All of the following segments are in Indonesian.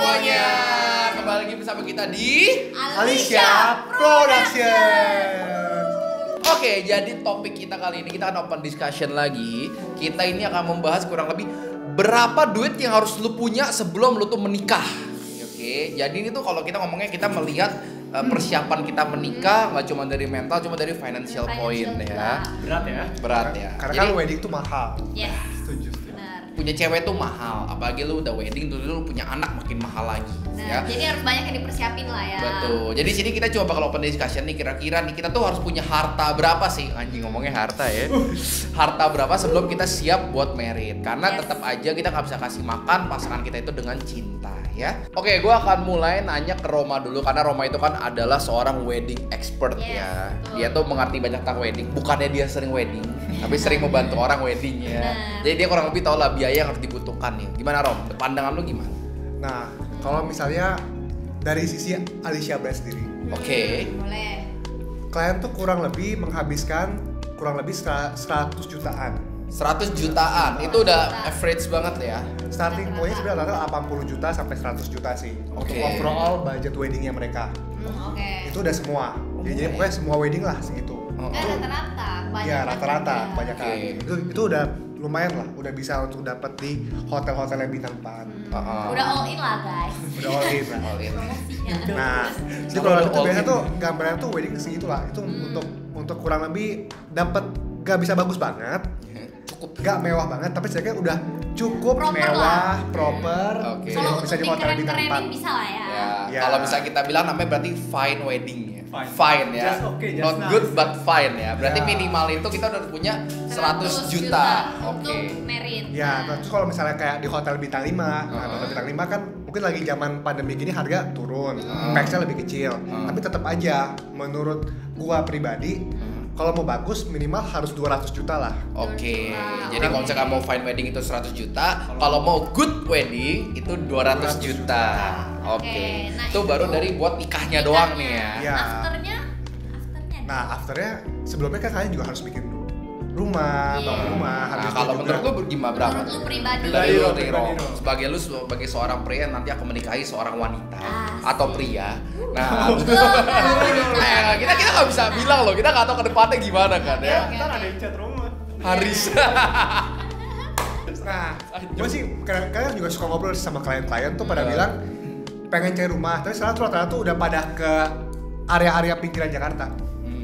semuanya, kembali lagi bersama kita di Alicia Production. Oke, jadi topik kita kali ini kita akan open discussion lagi. Kita ini akan membahas kurang lebih berapa duit yang harus lu punya sebelum lu tuh menikah. Oke, jadi ini tuh kalau kita ngomongnya kita melihat persiapan kita menikah nggak cuma dari mental, cuma dari financial point ya. Berat ya. Karena Jadi, kan wedding tuh mahal. Yes. Setuju. Benar. punya cewek tuh mahal, apalagi lu udah wedding tuh lu punya anak makin mahal lagi. Nah, Ya. jadi harus banyak yang dipersiapin lah ya. Betul. Jadi sini kita coba bakal open discussion nih, kira-kira nih kita tuh harus punya harta berapa sih? Anjing ngomongnya harta ya. Harta berapa sebelum kita siap buat married? Karena Yes. tetap aja kita nggak bisa kasih makan pasangan kita itu dengan cinta ya. Oke, gue akan mulai nanya ke Roma dulu karena Roma itu kan adalah seorang wedding expert Yes, ya. betul. Dia tuh mengerti banyak tentang wedding. Bukannya dia sering wedding, tapi sering membantu orang wedding ya. Benar. Jadi dia kurang lebih tahu lah biaya yang harus dibutuhkan nih. Gimana Rom? Pandangan lu gimana? Nah, kalau misalnya dari sisi Alicia Brand sendiri, Oke. Boleh. klien tuh kurang lebih menghabiskan kurang lebih 100 jutaan. 100 jutaan, itu udah average banget ya. Starting point-nya sebenarnya adalah 80 juta sampai 100 juta sih. Untuk Oke. overall budget weddingnya mereka. Oke. Itu udah semua. Jadi pokoknya semua wedding lah segitu. Rata-rata banyak. Iya, rata-rata ya. banyak kan. Oke. Itu udah lumayan lah, udah bisa untuk dapat di hotel-hotel yang bintang 4. Udah all in lah guys. Udah all in lah. All in. Promosinya. Nah, jadi Sama kalau udah itu all biasanya in. tuh gambarnya tuh wedding segitu lah. Itu untuk kurang lebih dapat, gak bisa bagus banget, Cukup. gak mewah banget, tapi setidaknya udah cukup Proper mewah, lah. proper, Oke. Kalau yang bisa untuk di hotel bintang 4. dikeren-kerenin bisa lah ya. Ya, Ya. kalau misalnya kita bilang namanya berarti fine wedding ya. Fine. ya. Just okay, just Not nice. good but fine ya. Berarti Ya. minimal itu kita udah punya 100 juta. untuk Oke. merit. Ya, terus kalau misalnya kayak di hotel bintang 5, nah, hotel bintang 5 kan mungkin lagi zaman pandemi gini harga turun, packsnya lebih kecil. Tapi tetap aja menurut gua pribadi, kalau mau bagus minimal harus 200 juta lah. Oke. Wow. Jadi kalau misalkan mau fine wedding itu 100 juta, kalau mau good wedding itu 200 juta. Oke. Oke, nah Itu itu baru dari buat nikahnya doang nih ya. Ya. Afternya Nah, afternya sebelumnya kan kalian juga harus bikin rumah, Iya. bangun rumah, Nah, habis itu kalau juga- menurut lu gimana berapa? menurut lu pribadi. Dari lu, Pribadi Ro. lo. Sebagai lu sebagai seorang pria yang nanti akan menikahi seorang wanita Asik. atau pria. Nah, kita nggak bisa bilang loh, kita nggak tahu ke depannya gimana kan ya. Oke, Ntar oke. ada yang chat rumah. Haris. Nah, gue sih kadang juga suka ngobrol sama klien-klien tuh pada bilang pengen cari rumah, tapi sekarang tuh rata-rata tuh udah pada ke area-area pinggiran Jakarta.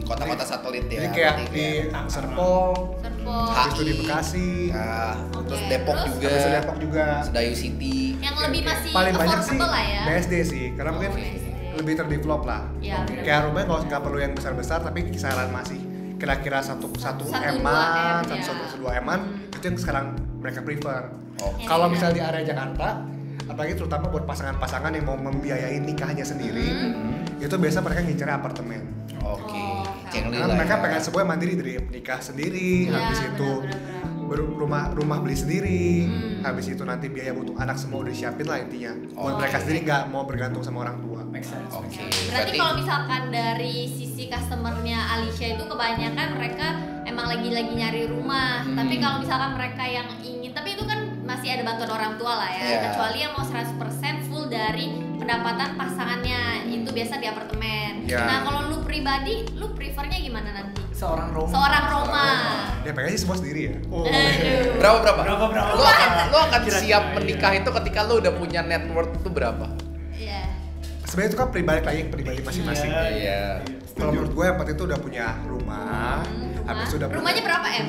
Kota-kota satelit ya. Jadi kayak berarti di kayak- Serpong, Serpong. habis itu di HI. Bekasi, Nah, Oke, terus Depok terus? juga. habis itu Depok juga. Sedayu City. Yang lebih masih Paling banyak sih affordable lah ya. BSD sih, karena mungkin BSD. lebih terdevelop lah. Iya, benar. Kayak rumahnya nggak perlu yang besar-besar, tapi kisaran masih kira-kira satu Satu, eman, 2 M, satu ya. dua eman, itu yang sekarang mereka prefer. Oke. Kalau misalnya di area Jakarta, apalagi terutama buat pasangan-pasangan yang mau membiayai nikahnya sendiri, itu biasa mereka ngincernya apartemen. Oke. Oh, Cengli Karena lah. mereka ya. pengen semuanya mandiri dari nikah sendiri, Iya, habis itu benar-benar. rumah beli sendiri, habis itu nanti biaya untuk anak semua udah disiapin lah intinya. Buat Oh, mereka oke. sendiri nggak mau bergantung sama orang tua. Make sense. Oke. Berarti kalau misalkan dari sisi customernya Alicia itu kebanyakan mereka emang lagi nyari rumah. Tapi kalau misalkan mereka yang ingin, tapi itu kan masih ada bantuan orang tua lah ya. Iya. Kecuali yang mau 100% full dari pendapatan pasangannya, itu biasa di apartemen. Iya. Nah kalau lu pribadi, lu prefernya gimana nanti? Seorang Roma. Seorang Roma. Dia pengen sih semua sendiri ya. Aduh. berapa? Berapa? Lu akan Kira-kira, siap iya. menikah itu ketika lu udah punya net worth itu berapa? Iya. Sebenarnya itu kan pribadi masing-masing. Iya. Kalau menurut gue yang penting itu udah punya rumah, habis itu udah Rumahnya berapa M?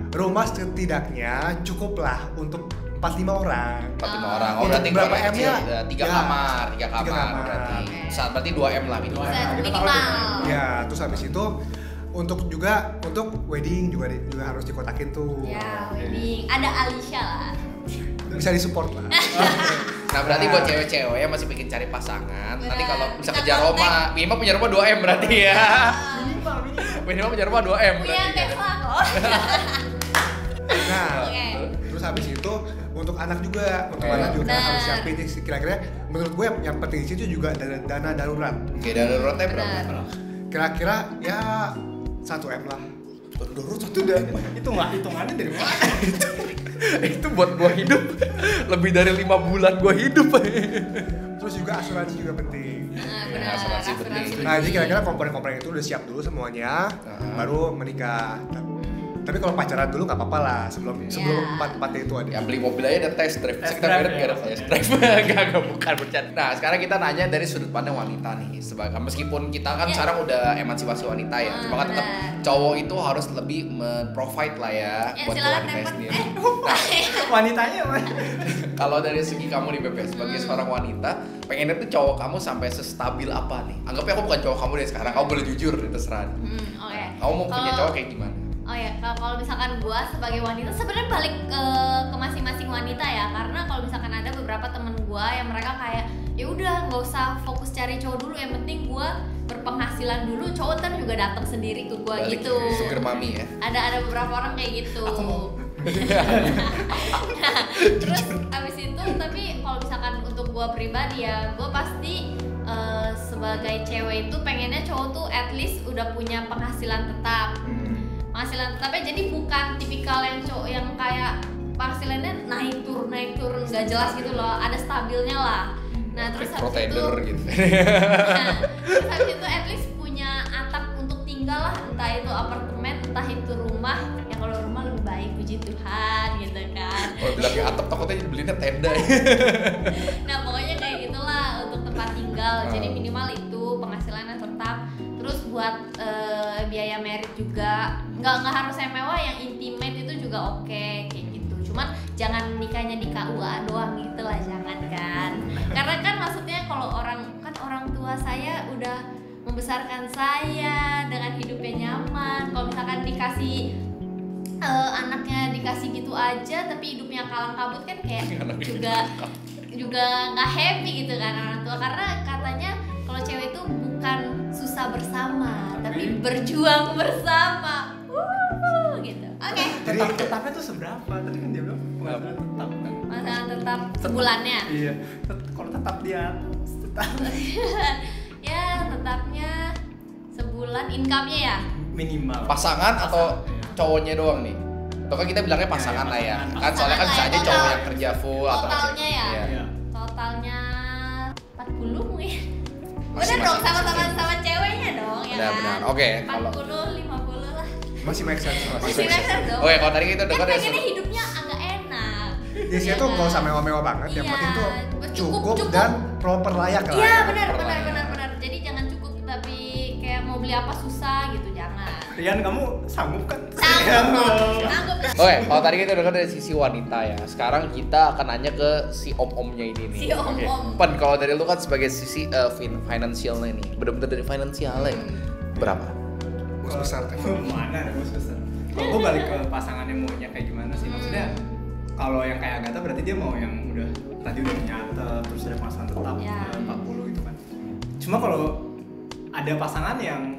rumah setidaknya cukup lah untuk 4-5 orang. 45 orang. Oh, Untuk berarti berapa keluarga M-nya? kecil, 3 Ya, kamar, 3 tiga kamar kamar. berarti. Oke. Saat berarti 2 M lah minimal. Bisa kita minimal. tahu Ya, terus habis itu untuk wedding juga harus dikotakin tuh. Ya, wedding. Ada Alicia lah. Bisa disupport lah. Nah, berarti buat cewek-cewek yang masih pengen cari pasangan, nanti Benar. kalau bisa Kita kejar Roma, minimal punya rumah 2 M berarti ya. Minimal. Minimal punya rumah 2 M Punya berarti. Tesla kok. Nah, Oke. terus habis itu untuk anak juga, anak juga Benar. harus siapin nih kira-kira. Menurut gue yang penting di situ juga dana darurat. Oke, daruratnya berapa? Benar. Kira-kira ya 1 M lah. Darurat satu dan Itu nggak hitungannya dari mana? Itu buat gua hidup lebih dari 5 bulan gua hidup. Terus juga asuransi juga penting. Nah, Ya, benar. asuransi penting. Nah, jadi kira-kira komponen-komponen itu udah siap dulu semuanya, baru menikah. Tapi kalau pacaran dulu nggak apa-apa lah sebelum empat-empatnya itu ada. Ya beli mobil aja ada test drive. Test Kita drive merit ya. nggak ada test drive. Enggak bukan bercanda. Nah, sekarang kita nanya dari sudut pandang wanita nih. Meskipun kita kan sekarang udah emansipasi wanita ya, cuma kan tetap benar. cowok itu harus lebih men-provide lah ya buat silakan wanita repot. sendiri. Wanitanya mana? Kalau dari segi kamu nih Bebe, sebagai seorang wanita, pengennya tuh cowok kamu sampai sestabil apa nih? Anggapnya aku bukan cowok kamu deh sekarang, kamu boleh jujur, terserah. Oke. Kamu mau punya Kalau- cowok kayak gimana? Oh ya, kalau misalkan gua sebagai wanita sebenarnya balik ke masing-masing wanita ya, karena kalau misalkan ada beberapa temen gua yang mereka kayak ya udah nggak usah fokus cari cowok dulu, yang penting gua berpenghasilan dulu, cowok ntar juga datang sendiri ke gua Balik gitu. sugar mami ya. Ada beberapa orang kayak gitu. Aku mau. Nah, terus abis itu tapi kalau misalkan untuk gua pribadi ya, gua pasti sebagai cewek itu pengennya cowok tuh at least udah punya penghasilan tetap. Penghasilan tetapnya jadi bukan tipikal yang cowok yang kayak penghasilannya naik turun nggak jelas gitu loh, ada stabilnya lah. Nah terus habis itu Proteder gitu. nah, terus habis itu at least punya atap untuk tinggal lah, entah itu apartemen entah itu rumah, ya kalau rumah lebih baik puji Tuhan gitu kan. Kalau bilangnya atap takutnya belinya tenda. Nah pokoknya kayak gitulah untuk tempat tinggal, jadi minimal itu penghasilannya tetap. Terus buat biaya merit juga nggak harus yang mewah, yang intimate itu juga oke kayak gitu. Cuman jangan nikahnya di KUA doang gitu lah, jangan kan. Karena kan maksudnya kalau orang tua saya udah membesarkan saya dengan hidupnya nyaman. Kalau misalkan dikasih anaknya dikasih gitu aja tapi hidupnya kalang kabut kan kayak juga nggak happy gitu kan orang tua, karena katanya kalau cewek itu bukan susah bersama tapi berjuang bersama. Gitu. Oke. Tetapnya tuh seberapa? Tadi kan dia bilang masalah tetap kan. Masalah tetap sebulannya. Iya. Kalau tetap dia tetap Ya tetapnya sebulan income-nya ya. minimal. Pasangan atau Iya. cowoknya doang nih? Atau kan kita bilangnya pasangan lah ya. Kan soalnya kan bisa aja cowok yang kerja full atau Totalnya ya. Iya. Iya. Totalnya 40 mungkin. Masih- Bener dong, masih- sama ceweknya dong ya kan. Benar. Oke, kalau 40 50 lah. Masih make sense. Masih make sense dong. Oke, kalau tadi kita Kan dengar ya pengennya hidupnya agak enak. Di sini Iya tuh kan? nggak usah mewah-mewah banget, yang Iya, penting tuh cukup. cukup dan proper layak lah. Iya ya. benar. Perlayan. Jadi jangan cukup tapi kayak mau beli apa susah gitu, jangan. Rian, kamu sanggup kan? Sanggup. Oke, kalau tadi kita dengar dari sisi wanita ya. Sekarang kita akan nanya ke si om-omnya ini nih. Si om-om. Oke. Pan, kalau dari lu kan sebagai sisi finansialnya nih, bener-bener dari finansialnya berapa? Bos besar kan. Mana ada bos besar? Kalau gue balik ke pasangannya maunya kayak gimana sih? Maksudnya kalau yang kayak Agatha berarti dia mau yang udah tadi udah nyata terus ada pasangan tetap Ya. 40 gitu kan. Cuma kalau ada pasangan yang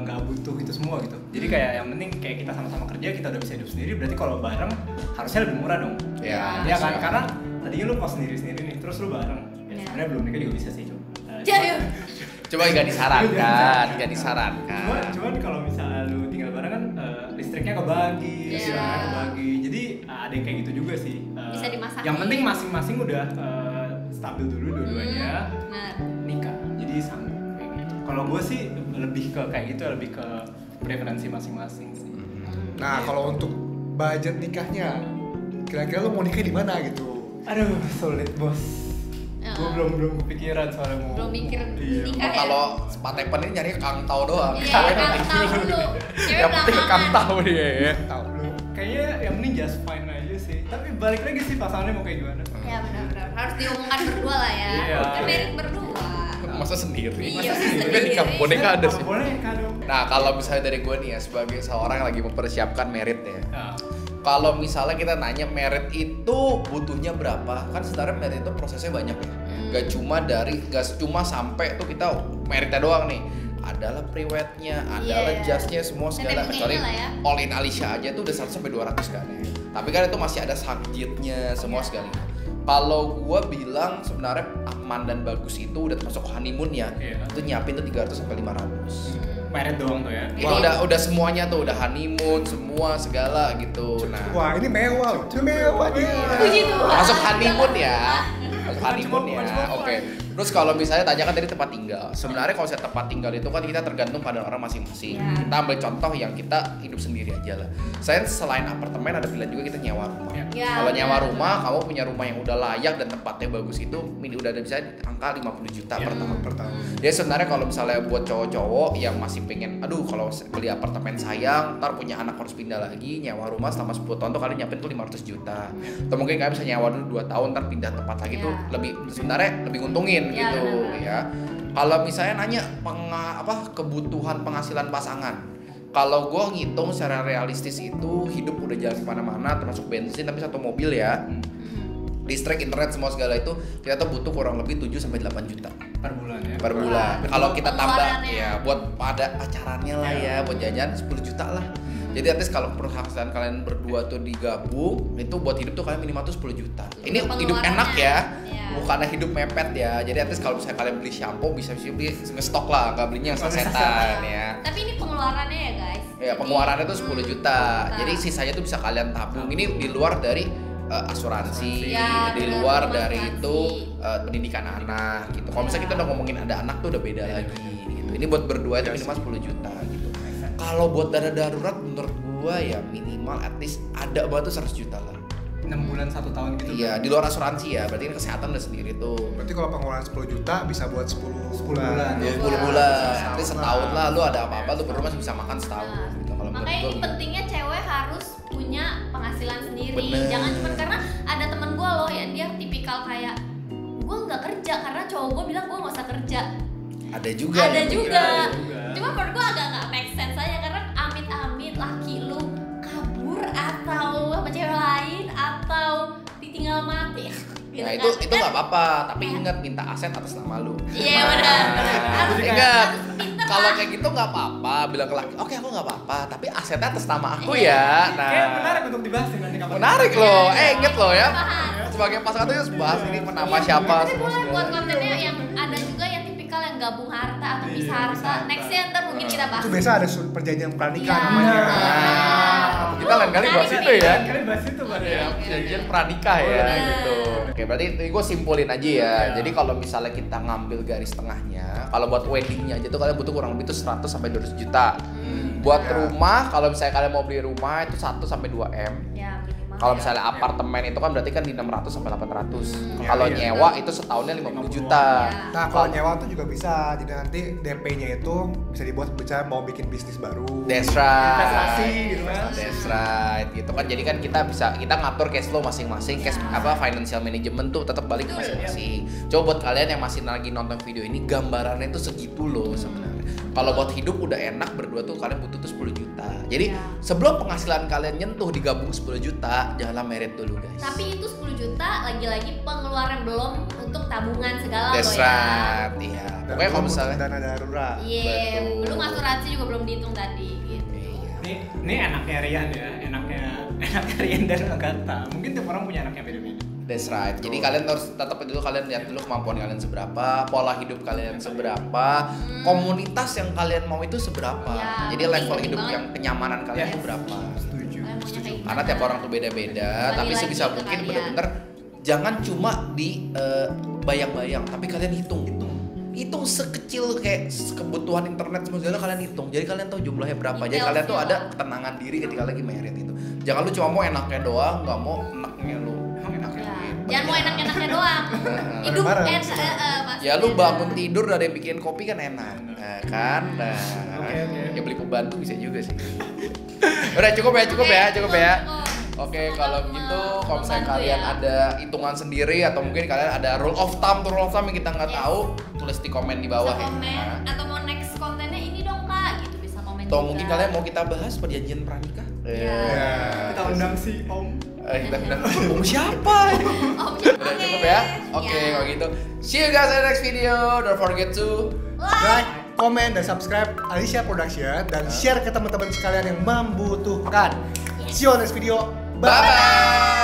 nggak butuh itu semua gitu. Jadi kayak yang penting kayak kita sama-sama kerja, kita udah bisa hidup sendiri. Berarti kalau bareng harusnya lebih murah dong. Ya, Ya kan, siap. karena tadinya lu kos sendiri-sendiri nih, terus lu bareng. Ya, Ya. sebenarnya belum nikah juga bisa sih, Cuk. Jaya. Coba nggak disarankan, nggak disarankan. Cuman kalau misalnya lu tinggal bareng kan listriknya kebagi, Iya. siarannya kebagi. Jadi ada yang kayak gitu juga sih. Bisa dimasakin. Yang penting masing-masing udah stabil dulu dua-duanya, Benar. nikah. Jadi sanggup kayak gitu. Kalau gue sih lebih ke kayak gitu, lebih ke preferensi masing-masing sih. Nah, kalau untuk budget nikahnya, kira-kira lu mau nikah di mana gitu? Aduh, sulit bos. Ya. Gue belum kepikiran soalnya mau. Belum mikir Iya. nikah ya. Kalau Patepen ini nyari Kang Tau doang. Iya, Cewek Kang nanti Tau dulu. dulu. Cewek Yang penting Kang belakangan. Tau dia ya. Tahu lu. Kayaknya yang penting just fine aja sih. Tapi balik lagi sih pasangannya mau kayak gimana? Ya benar. Harus diomongkan berdua lah ya. Iya. Kan merit berdua. Masa sendiri? Iya, Tapi sendiri. nikah boneka ada sih. Boneka dong. Nah, kalau misalnya dari gue nih ya, sebagai seorang yang lagi mempersiapkan merit ya. Nah, Kalau misalnya kita nanya merit itu butuhnya berapa? Kan sebenarnya merit itu prosesnya banyak ya. Gak cuma sampai tuh kita meritnya doang nih. Adalah pre-wed-nya, adalah Iya. just-nya, semua segala. Sampai Kecuali bunganya lah ya. all in Alicia aja tuh udah 100 sampai 200 kan ya. Tapi kan itu masih ada sakjitnya, semua Iya. segala. Kalau gua bilang sebenarnya aman dan bagus itu udah termasuk honeymoon ya. Iya. Itu nyiapin tuh 300 sampai 500. Married doang tuh ya. Itu udah semuanya tuh, udah honeymoon, semua segala gitu. Nah, Wah, ini mewah loh. Ini mewah dia. Puji Tuhan. masuk honeymoon ya. Masuk honeymoon Bukan ya. cuma Oke. Terus kalau misalnya tanyakan tadi tempat tinggal. Sebenarnya kalau saya tempat tinggal itu kan kita tergantung pada orang masing-masing. Ya. Kita ambil contoh yang kita hidup sendiri aja lah. Saya selain apartemen ada pilihan juga kita nyewa rumah. Ya, Kalau nyewa benar. rumah, kamu punya rumah yang udah layak dan tempatnya bagus itu udah ada bisa angka 50 juta per tahun. Per tahun. Jadi sebenarnya kalau misalnya buat cowok-cowok yang masih pengen, aduh kalau beli apartemen sayang, ntar punya anak harus pindah lagi, nyewa rumah selama 10 tahun tuh kalian nyiapin tuh 500 juta. Atau mungkin kalian bisa nyewa dulu 2 tahun, ntar pindah tempat lagi tuh lebih sebenarnya lebih nguntungin Ya, gitu benar-benar. ya. Kalau misalnya nanya kebutuhan penghasilan pasangan, kalau gue ngitung secara realistis itu hidup udah jalan kemana-mana termasuk bensin tapi satu mobil ya, listrik, internet semua segala itu kita tuh butuh kurang lebih 7-8 juta Per bulan ya. per bulan. Wah, Kalau kita tambah pengeluarannya. ya buat pada pacarannya lah ya, buat jajan 10 juta lah. Jadi at least kalau penghasilan kalian berdua tuh digabung itu buat hidup tuh kalian minimal tuh 10 juta. Ini hidup enak ya. Iya. Bukannya hidup mepet ya. Jadi at least kalau misalnya kalian beli shampoo bisa beli ngestok lah, nggak belinya yang sasetan ya. Tapi ini pengeluarannya ya guys. Ya pengeluarannya tuh 10 juta. Juta. Jadi sisanya tuh bisa kalian tabung. Ini di luar dari asuransi, Ya, di benar, luar benar, dari asuransi. itu pendidikan anak gitu. Kalau misalnya kita udah ngomongin ada anak tuh udah beda lagi gitu. Ini buat berdua itu minimal 10 juta gitu. Kalau buat dana darurat menurut gua ya minimal at least ada banget tuh 100 juta lah. 6 bulan 1 tahun gitu. Iya, di luar asuransi ya. Berarti kan kesehatan udah sendiri tuh. Berarti kalau pengeluaran 10 juta bisa buat 10 bulan. bulan. 10 bulan, nanti setahun lah lu ada apa-apa lu berdua masih bisa makan setahun Nah, gitu. Kalau menurut makanya gua ini gitu. pentingnya cewek harus punya penghasilan sendiri. Bener. Jangan cuma karena ada temen gue loh ya dia tipikal kayak gue nggak kerja karena cowok gue bilang gue nggak usah kerja. Ada juga. Ada yang juga. begitu. Cuma menurut gue agak nggak make sense aja karena amit-amit laki lu kabur atau sama cewek lain atau ditinggal mati. Gitu Nah kan. itu nggak apa-apa, tapi ingat minta aset atas nama lu. Iya benar. Harus Ingat, pinter kalau lah. kayak gitu nggak apa-apa, bilang ke laki, oke aku nggak apa-apa, tapi asetnya atas nama aku ya. Nah, Kayak menarik untuk dibahas nih nanti kapan. menarik loh. Iya, Inget loh ya. bahas. Sebagai pasangan tuh harus bahas ini nama Iya, siapa. Tapi semua boleh segala. buat kontennya yang ada juga yang tipikal yang gabung harta atau Iya, pisah harta. pisah harta. Nextnya ntar mungkin kita bahas. Itu biasa ada perjanjian pernikah Iya. namanya. Nah, kita lain kali bahas Menarik itu nih. ya. Kalian bahas itu pada ya. Perjanjian pranikah ya Bener. gitu. Oke, berarti gue simpulin aja ya. Iya. Jadi kalau misalnya kita ngambil garis tengahnya, kalau buat weddingnya aja tuh kalian butuh kurang lebih tuh 100 sampai 200 juta. Buat Ya. rumah, kalau misalnya kalian mau beli rumah itu 1 sampai 2 M. Ya, minimal. Kalau misalnya apartemen itu kan berarti kan di 600 sampai 800. Iya, Kalau iya. nyewa itu setahunnya 50 juta. Iya. Nah, kalau nyewa tuh juga bisa. Jadi nanti DP-nya itu bisa dibuat bicara mau bikin bisnis baru. That's right. Investasi gitu kan. That's right. Gitu kan. Jadi kan kita ngatur cash flow masing-masing, cash financial management tuh tetap balik ke masing-masing. Coba buat kalian yang masih lagi nonton video ini, gambarannya tuh segitu loh sebenarnya. Kalau buat hidup udah enak berdua tuh kalian butuh tuh 10 juta. Jadi Ya. sebelum penghasilan kalian nyentuh digabung 10 juta, janganlah merit dulu guys. Tapi itu 10 juta lagi-lagi pengeluaran belum untuk tabungan segala That's loh ya. right. Iya. Dan Pokoknya kalau belum misalnya dana darurat. Iya, Betul. belum asuransi juga belum dihitung tadi gitu. Iya. Ini enaknya Rian ya, enaknya Rian dan Agatha. Mungkin tiap orang punya anaknya beda-beda. That's right. Jadi kalian harus tetap dulu kalian lihat dulu kemampuan kalian seberapa, pola hidup kalian seberapa, komunitas yang kalian mau itu seberapa. Ya, Jadi level penting hidup banget. yang kenyamanan kalian Yes. itu berapa. Setuju. Kalian maunya kayak gimana? Karena tiap orang tuh beda-beda, Balik tapi lagi sebisa ke mungkin kalian. bener-bener jangan cuma di bayang-bayang, tapi kalian hitung. Hitung sekecil kayak kebutuhan internet semua segala kalian hitung. Jadi kalian tahu jumlahnya berapa. Jadi Details kalian tuh ya. ada ketenangan diri ketika lagi married itu. Jangan lu cuma mau enaknya doang, nggak mau enaknya lu. Emang enaknya? Ya, jangan mau enak-enaknya doang. Hidup Bareng-bareng. enak. Ya lu bangun tidur dari yang bikin kopi kan enak, nah, kan? Nah, Oke. ya beli pembantu bisa juga sih. Udah cukup ya. Oke, kalau gitu, kalau misalnya kalian ada hitungan sendiri atau mungkin kalian ada rule of thumb yang kita nggak Yes. tahu, tulis di komen di bawah Bisa ya. komen Nah, atau mau next kontennya ini dong kak gitu bisa komen atau juga. mungkin kalian mau kita bahas perjanjian pranikah? Iya. Kita undang si Om. Kita undang Om siapa? Oh, Udah cukup ya? Oke, kalau gitu. See you guys in the next video. Don't forget to Like, komen, dan subscribe Alicia Production dan share ke teman-teman sekalian yang membutuhkan. See you on next video. Bye. bye.